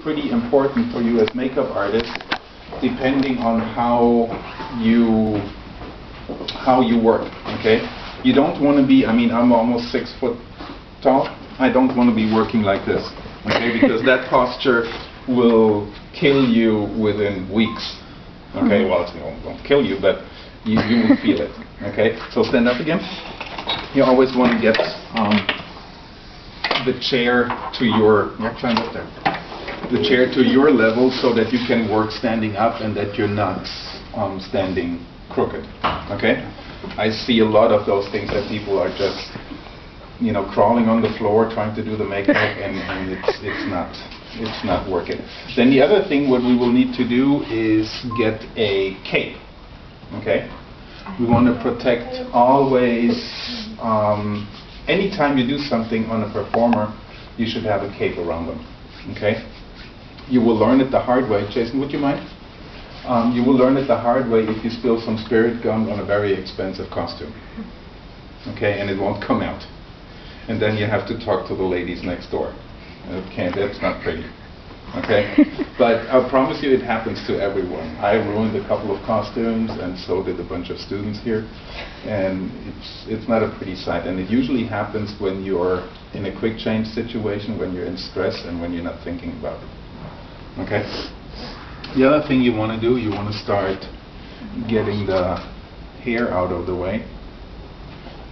pretty important for you as makeup artists, depending on how you work. Okay, you don't want to be. I mean, I'm almost 6 foot tall. I don't want to be working like this. Okay, because that posture will kill you within weeks. Okay, well, it won't kill you, but you will feel it. Okay, so stand up again. You always want to get the chair to your, climb up there. The chair to your level so that you can work standing up and that you're not standing crooked. Okay, I see a lot of those things that people are just, crawling on the floor trying to do the makeup, and it's not working. Then the other thing what we will need to do is get a cape. Okay, we want to protect always. Anytime you do something on a performer, you should have a cape around them. Okay, you will learn it the hard way. Jason, would you mind? You will learn it the hard way if you spill some spirit gum on a very expensive costume. Okay, and it won't come out. And then you have to talk to the ladies next door. Okay, that's not pretty. Okay, but I promise you it happens to everyone. I ruined a couple of costumes, and so did a bunch of students here. And it's not a pretty sight. And it usually happens when you're in a quick change situation, when you're in stress, and when you're not thinking about it. Okay. The other thing you want to do, you want to start getting the hair out of the way.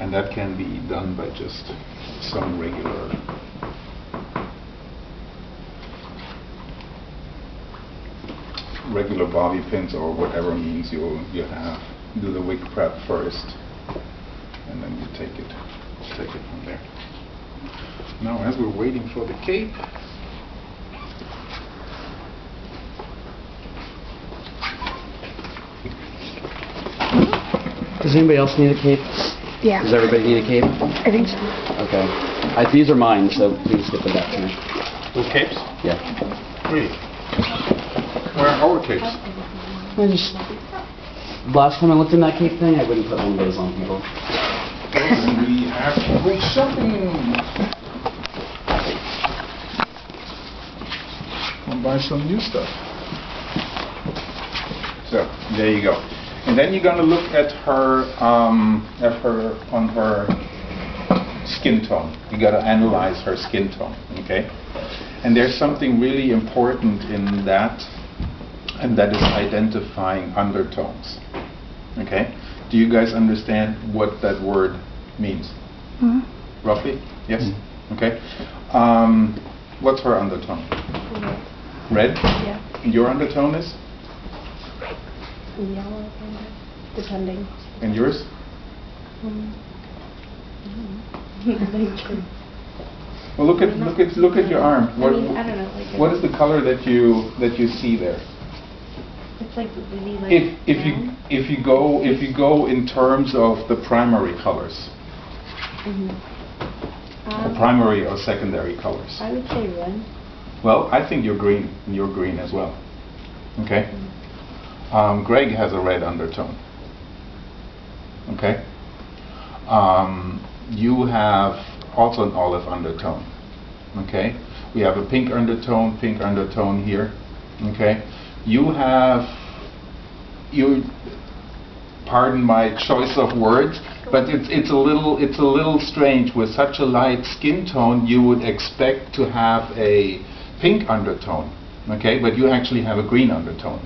And that can be done by just some regular bobby pins or whatever means you have. Do the wig prep first, and then you take it from there. Now, as we're waiting for the cape, does anybody else need a cape? Yeah. Does everybody need a cape? I think so. Okay. These are mine, so please get them back to me. those capes? Yeah. Really? Where are our capes? Last time I looked in that cape thing, I wouldn't put one of those on people. We have to go shopping. And buy some new stuff. So there you go. And then you're going to look at her, on her skin tone. You got to analyze her skin tone, okay? And there's something really important in that, and that is identifying undertones. Okay? Do you guys understand what that word means? Mm-hmm. Roughly? Yes? Mm-hmm. Okay. What's her undertone? Red. Red? Yeah. And your undertone is? Yellow, kind of, depending. And yours? Well, look at your arm. What, I don't know. Like what is the color that you see there? It's like really like If you go in terms of the primary colors, or primary or secondary colors. I would say red. Well, I think you're green. And you're green as well. Okay. Greg has a red undertone. Okay. You have also an olive undertone. Okay. We have a pink undertone here. Okay. You pardon my choice of words, but it's a little strange. With such a light skin tone, you would expect to have a pink undertone. Okay, but you actually have a green undertone.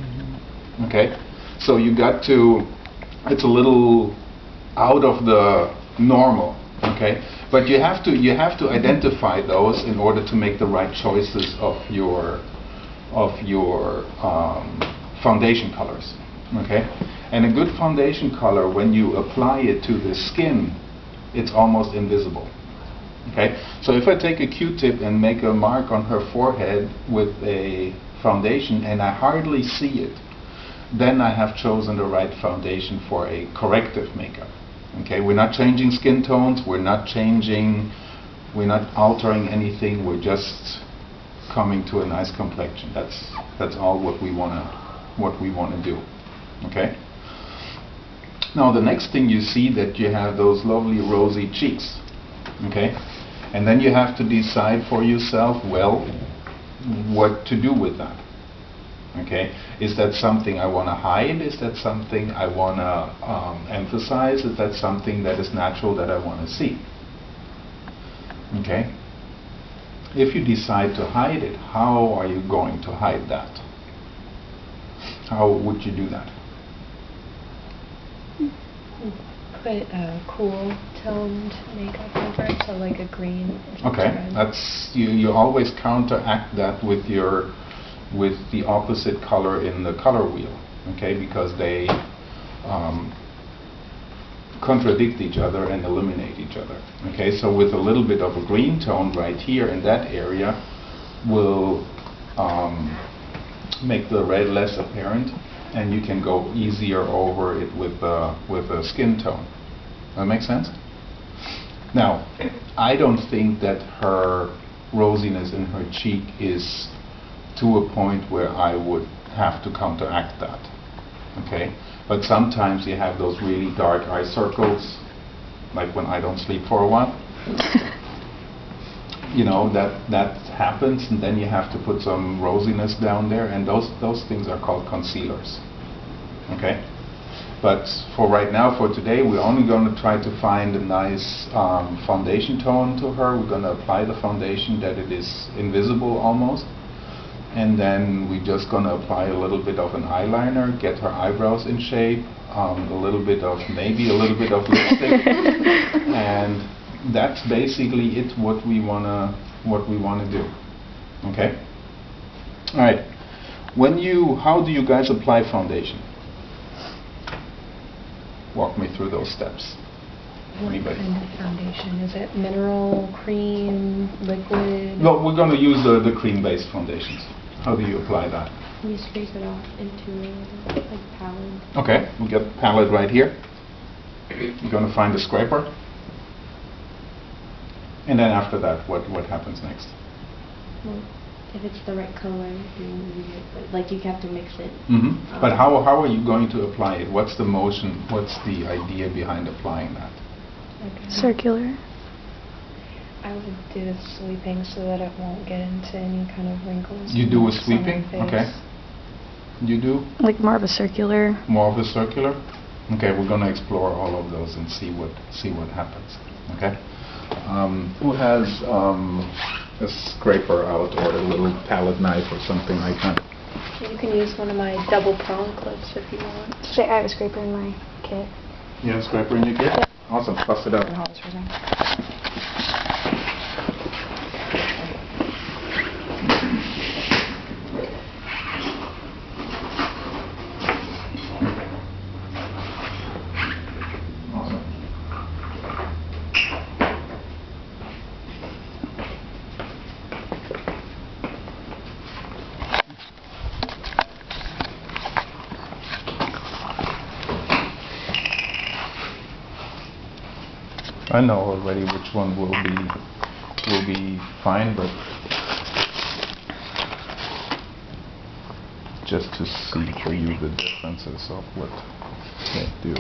Okay, so you got to, it's a little out of the normal. Okay, but you have to identify those in order to make the right choices of your foundation colors. Okay, and a good foundation color, when you apply it to the skin, it's almost invisible. Okay, so if I take a Q-tip and make a mark on her forehead with a foundation and I hardly see it, then I have chosen the right foundation for a corrective makeup. Okay, we're not changing skin tones, we're not altering anything, we're just coming to a nice complexion. That's all what we wanna do. Okay? Now the next thing you see that you have those lovely rosy cheeks. Okay? And then you have to decide for yourself, well, what to do with that. Okay, is that something I want to hide? Is that something I want to emphasize? Is that something that is natural that I want to see? Okay. If you decide to hide it, how are you going to hide that? How would you do that? Put a cool toned makeup over it, so like a green. Or Okay, red. that's you always counteract that with the opposite color in the color wheel, okay, because they contradict each other and eliminate each other. Okay, so with a little bit of a green tone right here in that area will make the red less apparent, and you can go easier over it with a skin tone. That makes sense? Now, I don't think that her rosiness in her cheek is to a point where I would have to counteract that. Okay? But sometimes you have those really dark eye circles, like when I don't sleep for a while. You know, that happens, and then you have to put some rosiness down there, and those things are called concealers. Okay? But for right now, for today, we're only going to try to find a nice foundation tone to her. We're going to apply the foundation that it is invisible almost. And then we're just going to apply a little bit of an eyeliner, get her eyebrows in shape, maybe a little bit of lipstick. And that's basically it, what we want to do. Okay? All right. How do you guys apply foundation? Walk me through those steps. What Anybody? kind of foundation? Is it mineral, cream, liquid? No, we're going to use the cream-based foundations. How do you apply that? You scrape it off into a palette. Okay, we got the palette right here. You're going to find a scraper. And then after that, what happens next? Well, if it's the right color, like you have to mix it. Mm-hmm. But how are you going to apply it? What's the motion? What's the idea behind applying that? Okay. Circular. I would do the sweeping so that it won't get into any kind of wrinkles. You do a marks on my sweeping? face. Okay. You do Like more of a circular. more of a circular? Okay, we're going to explore all of those and see what happens. Okay. Who has a scraper out or a little palette knife or something like that? You can use one of my double prong clips if you want. Say I have a scraper in my kit. You have a scraper in your kit? Yeah. Awesome. Bust it out. And holes for them. Awesome. I know already which one will be fine, but just to see for you the differences of what they do.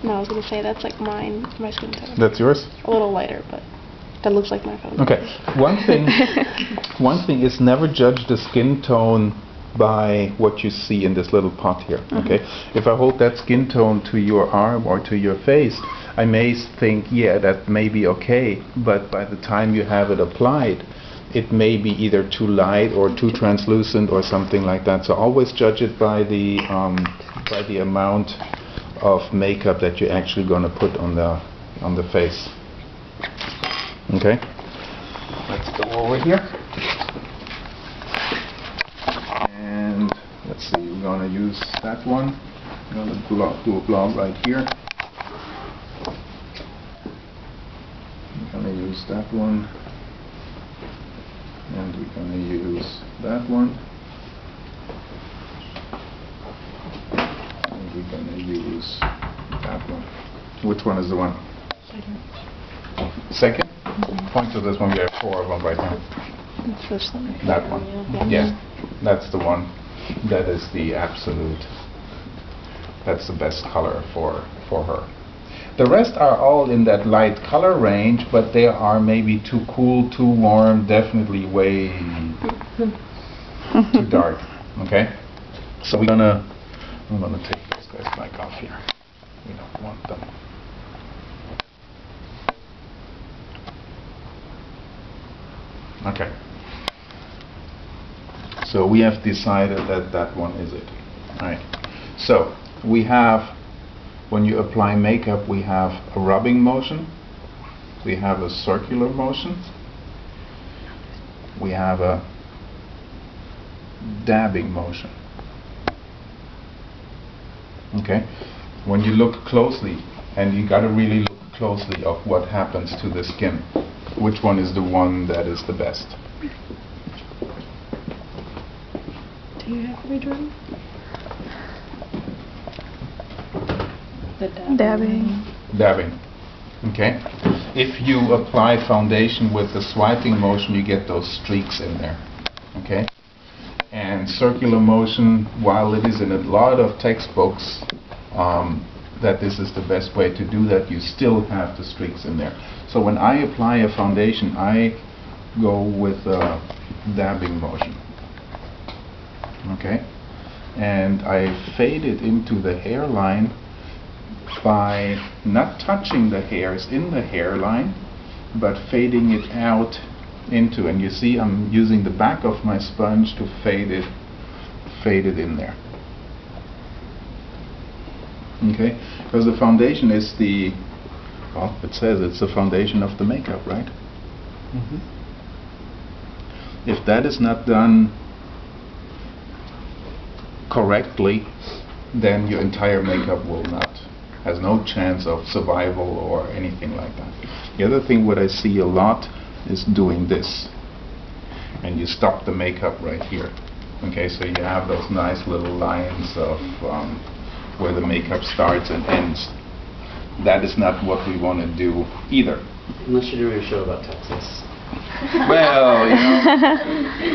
No, I was going to say that's like mine, my skin tone. That's yours? A little lighter, but that looks like my phone. Okay. One thing is never judge the skin tone by what you see in this little pot here. Okay. If I hold that skin tone to your arm or to your face, I may think, yeah, that may be okay, but by the time you have it applied, it may be either too light or too translucent or something like that. So always judge it by the amount of makeup that you're actually going to put on the face. Okay. Let's go over here. And let's see, we're going to use that one. I'm going to do a blob right here. We're going to use that one. And we're going to use that one. And we're going to use that one. Which one is the one? Second? Point to this one. We have 4 of them right now. The first one. That one. Yeah. That's the one. That is the absolute. That's the best color for her. The rest are all in that light color range, but they are maybe too cool, too warm, definitely way too dark. Okay? So I'm gonna take these guys back off here. We don't want them. Okay. So we have decided that that one is it. Alright. So we have, when you apply makeup, we have a rubbing motion, we have a circular motion, we have a dabbing motion. Okay? When you look closely, and you gotta really look closely of what happens to the skin, which one is the one that is the best? Do you have redrawn? The Dabbing. Dabbing. Okay? If you apply foundation with the swiping motion, you get those streaks in there. Okay? And circular motion, while it is in a lot of textbooks that this is the best way to do that, you still have the streaks in there. So when I apply a foundation, I go with a dabbing motion. Okay? And I fade it into the hairline by not touching the hairs in the hairline, but fading it out into, and you see I'm using the back of my sponge to fade it in there. Okay? Because the foundation is the, well, it says it's the foundation of the makeup, right? If that is not done correctly, then your entire makeup has no chance of survival or anything like that. The other thing what I see a lot is doing this, and you stop the makeup right here. Okay, so you have those nice little lines of where the makeup starts and ends. That is not what we want to do either. Unless you're doing a show about Texas. Well, you know.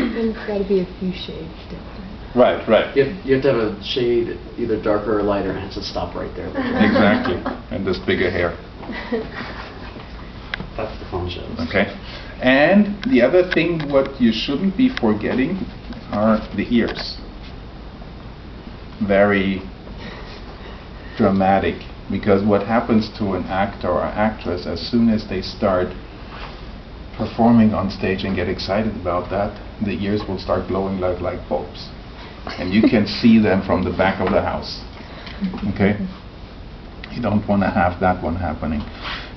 Then it's got to be a few shades different. Right. You have to have a shade either darker or lighter, and it has to stop right there. Exactly. And this bigger hair. That's the fun shows. Okay. And the other thing what you shouldn't be forgetting are the ears. Very dramatic, because what happens to an actor or actress as soon as they start performing on stage and get excited about that, the ears will start glowing like light bulbs. And you can see them from the back of the house. Okay? You don't want to have that one happening.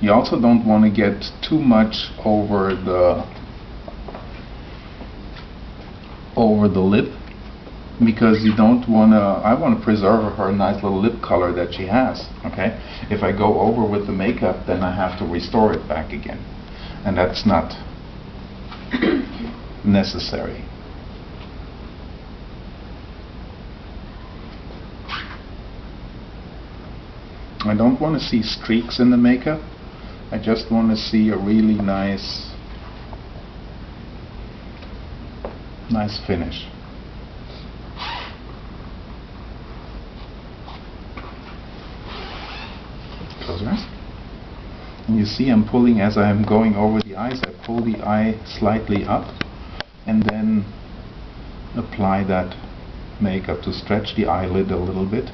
You also don't want to get too much over the lip, because you don't want to, I want to preserve her nice little lip color that she has. Okay? If I go over with the makeup, then I have to restore it back again. And that's not necessary. I don't want to see streaks in the makeup. I just want to see a really nice finish. Closer. And you see I'm pulling, as I'm going over the eyes, I pull the eye slightly up and then apply that makeup to stretch the eyelid a little bit.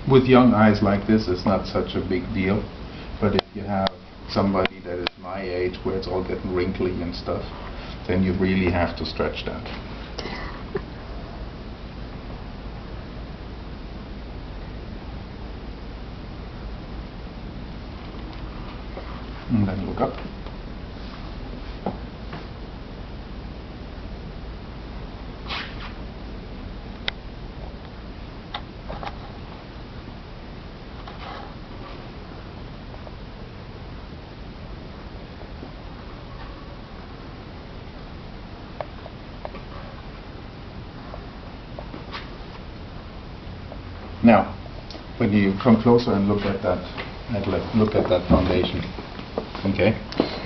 With young eyes like this, it's not such a big deal, but if you have somebody that is my age where it's all getting wrinkly and stuff, then you really have to stretch that. And then look up. Now, when you come closer and look at that foundation, okay?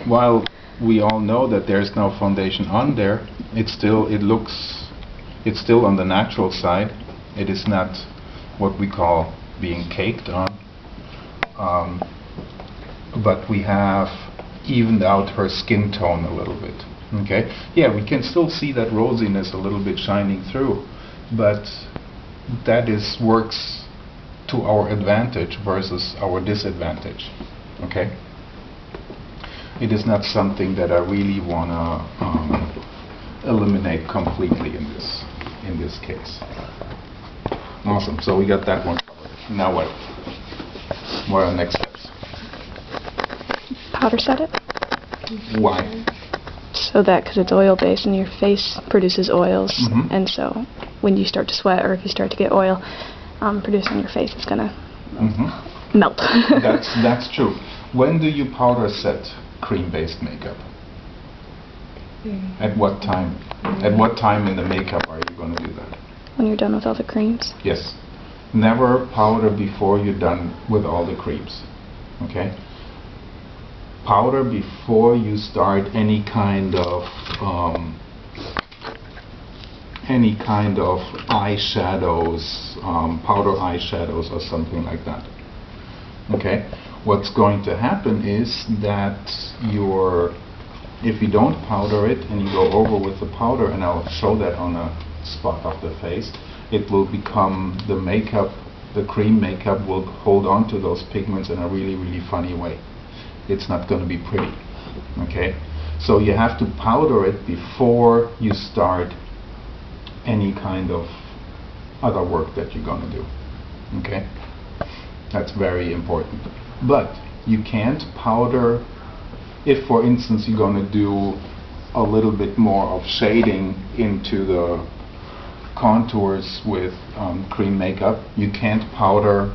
While we all know that there's no foundation on there, it's still on the natural side. It is not what we call being caked on. But we have evened out her skin tone a little bit. Okay? Yeah, we can still see that rosiness a little bit shining through, but that works to our advantage versus our disadvantage. Okay? It is not something that I really want to eliminate completely in this case. Awesome. So we got that one covered. Now what? What are the next steps? Powder set it. Why? So that, because it's oil based and your face produces oils, Mhm. and so when you start to sweat or if you start to get oil produced on your face, it's gonna Mm-hmm. melt. That's true. When do you powder set cream-based makeup? At what time? At what time in the makeup are you going to do that? When you're done with all the creams. Yes. Never powder before you're done with all the creams. Okay? Powder before you start any kind of eyeshadows, powder eyeshadows or something like that. Okay? What's going to happen is that if you don't powder it and you go over with the powder, and I'll show that on a spot of the face, it will become the makeup, the cream makeup will hold on to those pigments in a really, really funny way. It's not going to be pretty. Okay? So you have to powder it before you start any kind of other work that you're going to do. Okay? That's very important. But you can't powder if, for instance, you're going to do a little bit more of shading into the contours with cream makeup. You can't powder.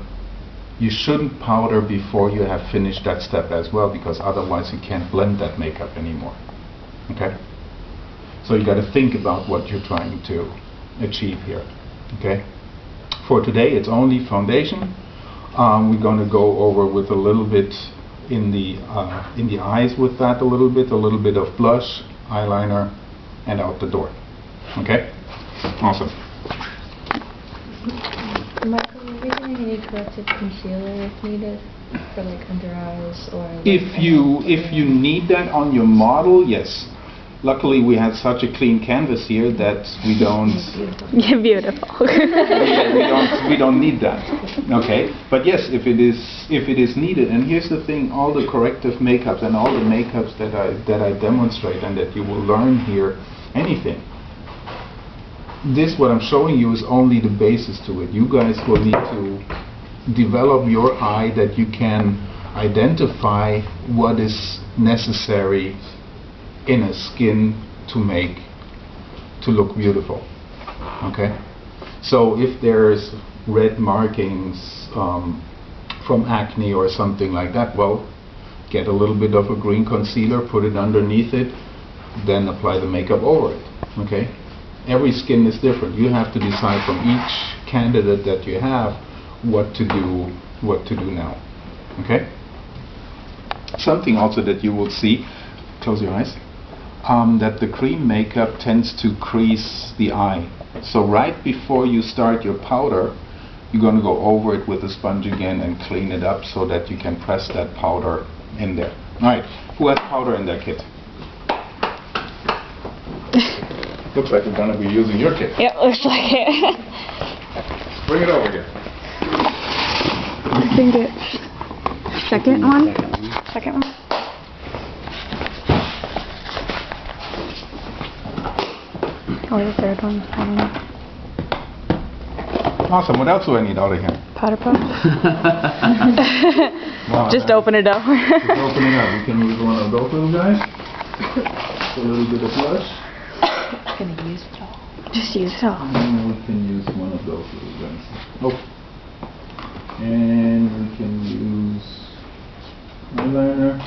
You shouldn't powder before you have finished that step as well, because otherwise you can't blend that makeup anymore. Okay? So you got to think about what you're trying to achieve here. Okay? For today, it's only foundation. We're going to go over with a little bit in the eyes with that, a little bit of blush, eyeliner, and out the door. Okay? Awesome. Michael, are we going to need corrective concealer if needed for like under eyes or? Like If you need that on your model, yes. Luckily, we had such a clean canvas here that we don't. Yeah, beautiful. we don't need that. Okay, but yes, if it is needed, and here's the thing: all the corrective makeups and all the makeups that I demonstrate and that you will learn here, anything. This what I'm showing you is only the basis to it. You guys will need to develop your eye that you can identify what is necessary in a skin to look beautiful. Okay? So if there's red markings from acne or something like that, well, get a little bit of a green concealer, put it underneath it, then apply the makeup over it. Okay? Every skin is different. You have to decide from each candidate that you have what to do now. Okay? Something also that you will see, close your eyes, that the cream makeup tends to crease the eye. So right before you start your powder, you're going to go over it with a sponge again and clean it up so that you can press that powder in there. Alright, who has powder in their kit? Looks like we're going to be using your kit. Yep, looks like it. Bring it over here. I think it's second one. Second one. Or the third one. I don't know. Awesome. What else do I need out of here? Powder puff. Wow, Just open it up. Just open it up. You can use one of those little guys. A little bit of blush. I'm gonna use it all. Just use it all. And we can use one of those little guys. Oh. And we can use eyeliner.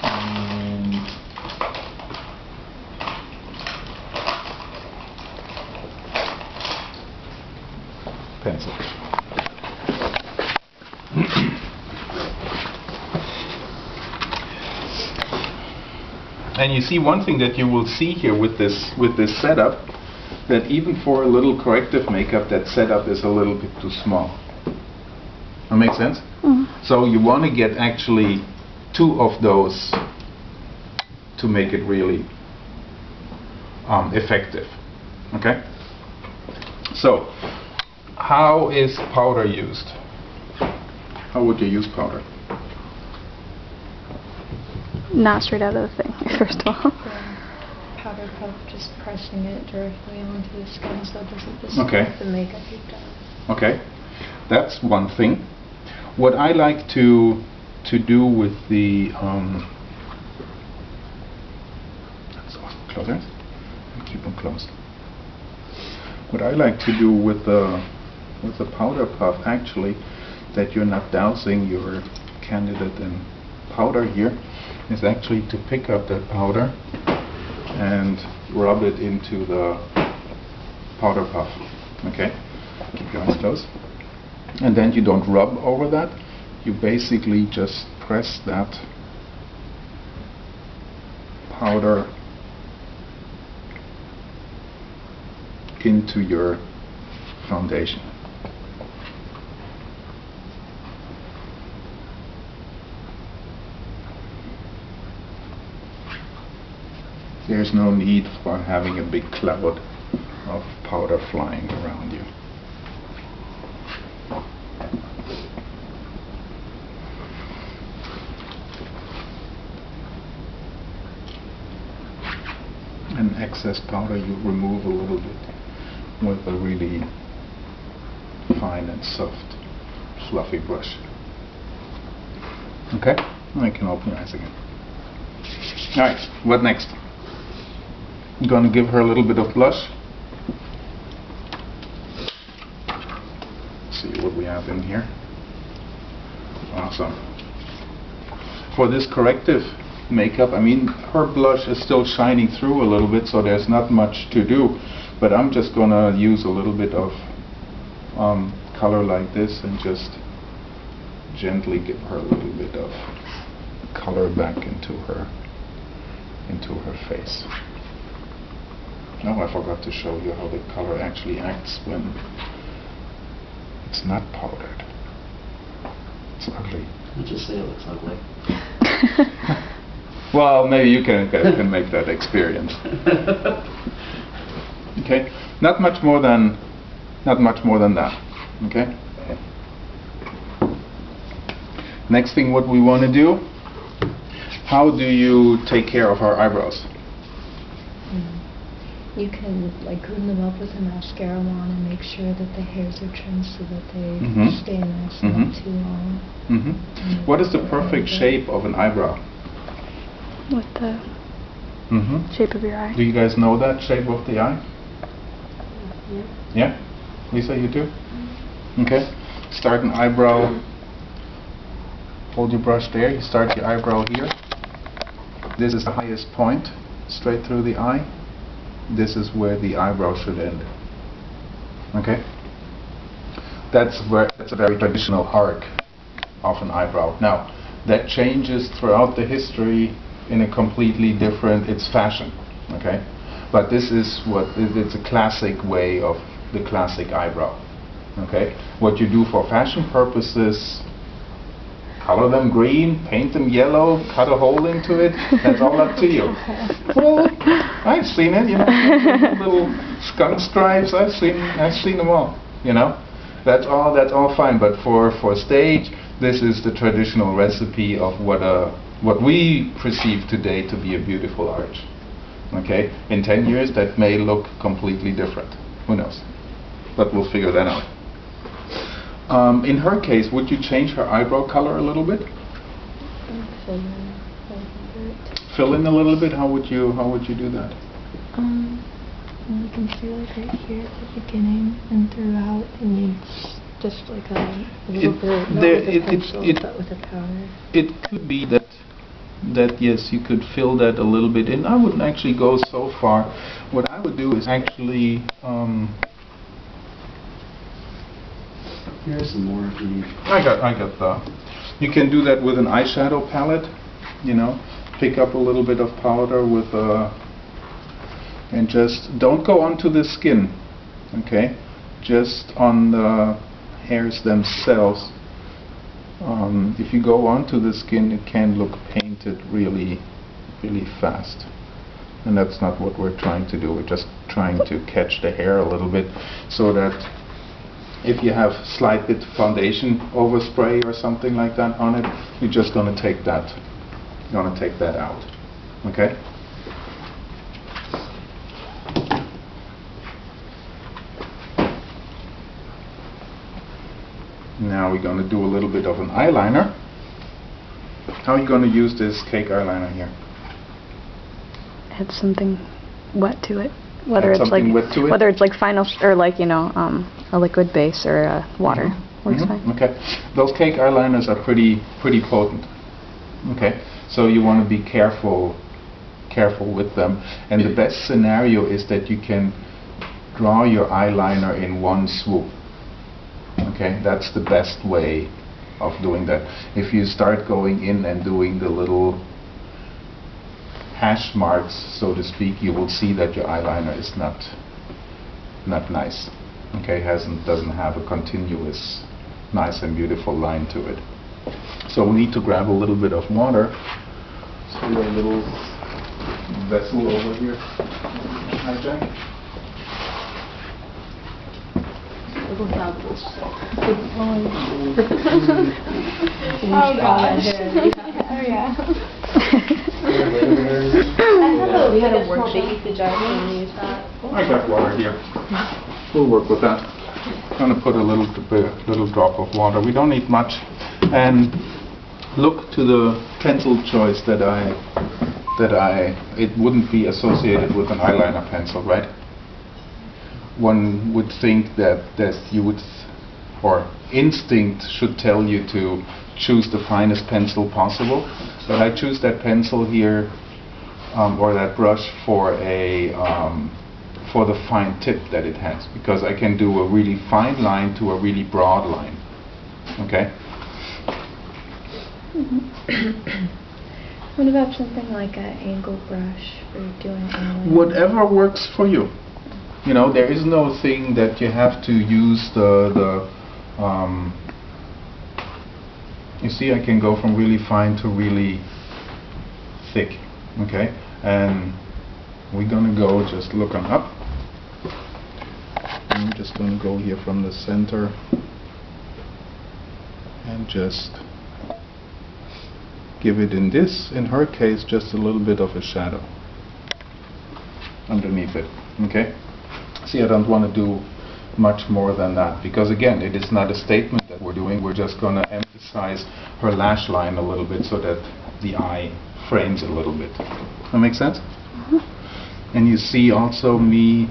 And pencil. And you see, one thing that you will see here with this setup that even for a little corrective makeup, that setup is a little bit too small. That makes sense? So you want to get actually 2 of those to make it really effective. Okay? So, how is powder used? How would you use powder? Not straight out of the thing, first of all. Powder puff, just pressing it directly onto the skin so it doesn't disturb the makeup you've done. Okay, that's one thing. What I like to do with the close it. Keep them closed. What I like to do with the powder puff, actually, that you're not dousing your candidate in powder here, is actually to pick up that powder and rub it into the powder puff. Okay? Keep your eyes closed. And then you don't rub over that. You basically just press that powder into your foundation. There's no need for having a big cloud of powder flying around you. And excess powder you remove a little bit with a really fine and soft, fluffy brush. Okay? I can open your eyes again. Alright, what next? I'm going to give her a little bit of blush. See what we have in here. Awesome. For this corrective makeup, I mean, her blush is still shining through a little bit, so there's not much to do. But I'm just going to use a little bit of color like this and just gently give her a little bit of color back into her face. Oh, I forgot to show you how the color actually acts when it's not powdered. It's ugly. You just say it looks ugly. Well, maybe you can make that experience. Okay, not much more than that. Okay. Next thing, what we want to do? How do you take care of our eyebrows? You can like glue them up with a mascara wand and make sure that the hairs are trimmed so that they stay nice, not too long. What is the perfect shape of an eyebrow? With the shape of your eye. Do you guys know that shape of the eye? Yeah. Yeah? Lisa, you too? Okay. Start an eyebrow. Hold your brush there. You start your eyebrow here. This is the highest point, straight through the eye. This is where the eyebrow should end. Okay? That's a very traditional arc of an eyebrow. Now, that changes throughout the history in a completely different, it's fashion. Okay? But this is it's a classic way of the classic eyebrow. Okay? What you do for fashion purposes, color them green, paint them yellow, cut a hole into it, that's all up to you. Well, I've seen it, you know, little skunk stripes, I've seen them all, you know. That's all fine, but for stage, this is the traditional recipe of what we perceive today to be a beautiful arch. Okay? In 10 years, that may look completely different. Who knows? But we'll figure that out. In her case, would you change her eyebrow color a little bit? Fill in a little bit. Fill in a little bit. How would you do that? You can see like right here at the beginning and throughout, and you just like a little bit, not with a pencil, but with a powder. It could be that yes, you could fill that a little bit in. I wouldn't actually go so far. What I would do is actually. Here's some more if you need. I got you can do that with an eyeshadow palette, you know. Pick up a little bit of powder with And just don't go onto the skin, okay? Just on the hairs themselves. If you go onto the skin, it can look painted really, really fast. And that's not what we're trying to do. We're just trying to catch the hair a little bit, so that if you have slight bit foundation overspray or something like that on it, you're just going to take that. You're going to take that out. Okay? Now we're going to do a little bit of an eyeliner. How are you going to use this cake eyeliner here? Add something wet to it. Whether Add it's like something wet to it? whether it's like final or like, you know, a liquid base or water works fine. Okay. Those cake eyeliners are pretty potent. Okay. So you want to be careful with them. And the best scenario is that you can draw your eyeliner in one swoop. Okay, that's the best way of doing that. If you start going in and doing the little hash marks, so to speak, you will see that your eyeliner is not nice. Okay, doesn't have a continuous, nice and beautiful line to it. So we need to grab a little bit of water. So we have a little vessel over here. Hi, Jack. We had a worksheet you could drive and use that. I got water here. We'll work with that. I'm going to put a little drop of water. We don't need much. And look to the pencil choice it wouldn't be associated with an eyeliner pencil, right? One would think that you would, or instinct should tell you to choose the finest pencil possible. But I choose that pencil here, or that brush for the fine tip that it has, because I can do a really fine line to a really broad line. Okay? What about something like an angle brush for doing eyeliner? Whatever works for you. You know, there is no thing that you have to use you see, I can go from really fine to really thick. Okay? And we're going to go just looking up. I'm just going to go here from the center and just give it, in her case, just a little bit of a shadow underneath it. Okay? See, I don't want to do much more than that, because again, it is not a statement that we're doing. We're just going to emphasize her lash line a little bit so that the eye frames a little bit. That makes sense? Mm-hmm. And you see also me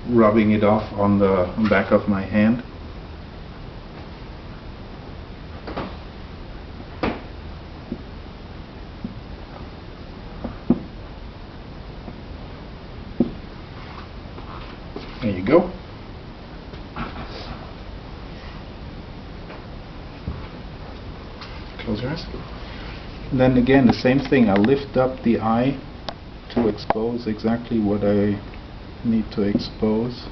rubbing it off on the back of my hand. There you go. Close your eyes. And then again, the same thing. I'll lift up the eye to expose exactly what I need to expose.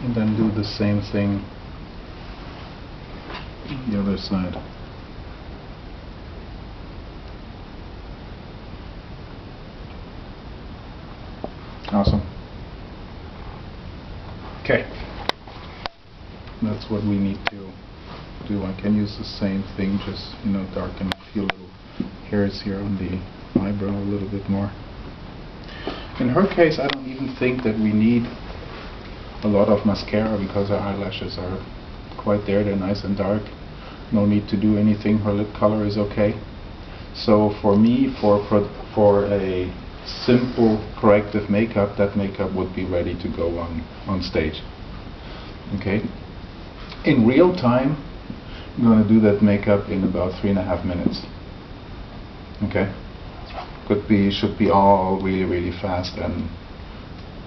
And then do the same thing on the other side. Awesome. Okay. That's what we need to do. I can use the same thing, just, darken a few little hairs here on the eyebrow a little bit more. In her case, I don't even think that we need a lot of mascara, because her eyelashes are quite there. They're nice and dark. No need to do anything. Her lip color is okay. So for me, for a simple corrective makeup, that makeup would be ready to go on stage. Okay? In real time, I'm going to do that makeup in about 3.5 minutes. Okay? Should be all really, really fast and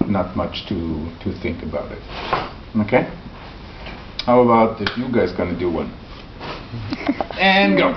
not much to think about it. Okay? How about if you guys gonna do one? And go.